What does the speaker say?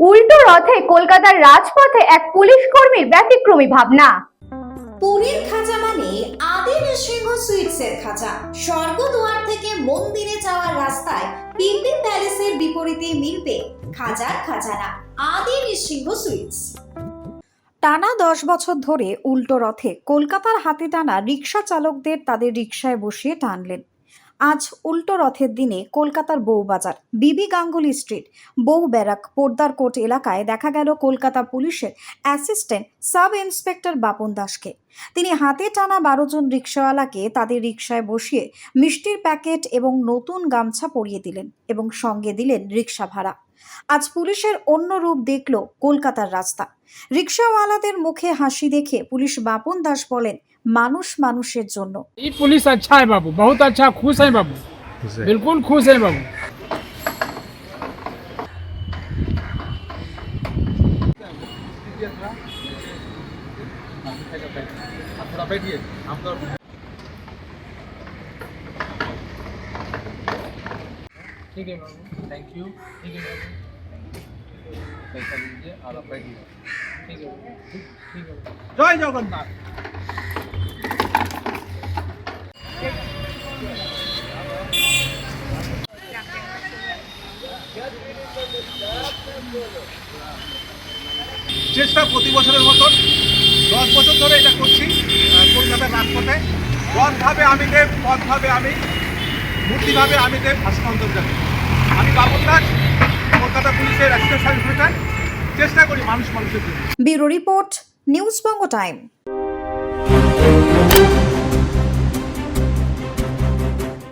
উল্টো রথে কলকাতার রাজপথে এক পুলিশ কর্মীর ব্যতিক্রমী ভাবনা। পুরীর খাঁচা মানে আদি নৃসিংহ সুইটসের খাঁচা। স্বর্গদুয়ার থেকে মন্দিরে যাওয়ার রাস্তায় পিন্ডি প্যালেসের বিপরীতে মিলবে খাঁচার খাজানা আদি নৃসিংহ সুইটস। টানা 10 বছর ধরে উল্টো রথে কলকাতার হাতে টানা রিক্সা চালকদের তাদের রিক্সায় বসিয়ে টানলেন। আজ উল্টো রথের দিনে কলকাতার বউবাজার, বিবি গাঙ্গুলি স্ট্রিট, বউ ব্যারাক, পোদ্দার কোট এলাকায় দেখা গেল কলকাতা পুলিশের অ্যাসিস্ট্যান্ট সাব ইন্সপেক্টর বাপন দাসকে। তিনি হাতে টানা 12 জন রিক্সাওয়ালাকে তাদের রিক্সায় বসিয়ে মিষ্টির প্যাকেট এবং নতুন গামছা পরিয়ে দিলেন এবং সঙ্গে দিলেন রিক্সা ভাড়া। আজ পুলিশের অন্য রূপ দেখল কলকাতার রাস্তা। রিক্সাওয়ালাদের মুখে হাসি দেখে পুলিশ বাপন দাস বলেন, মানুষ মানুষের জন্য। ये पुलिस अच्छा है बाबू, बहुत अच्छा, खुश है बाबू, बिल्कुल खुश है बाबू। ठीक है बाबू, थैंक यू। ठीक है बाबू, पैसा लीजिए और आप बैठिए। ठीक है, ठीक है। जय जगन्नाथ। চেষ্টা প্রতি বছরের মতন 10 বছর ধরে এটা করছি। কলকাতার রাজপথে রথভাবে আমি দেব, পথভাবে আমি, মূর্তিভাবে আমি দেব, ভাস্কর যাবে। আমি বাপন দাস, কলকাতা পুলিশের অ্যাসিস্ট্যান্ট সাব ইন্সপেক্টর। চেষ্টা করি মানুষ মানুষের জন্য। ব্যুরো রিপোর্ট, নিউজ বঙ্গ টাইম।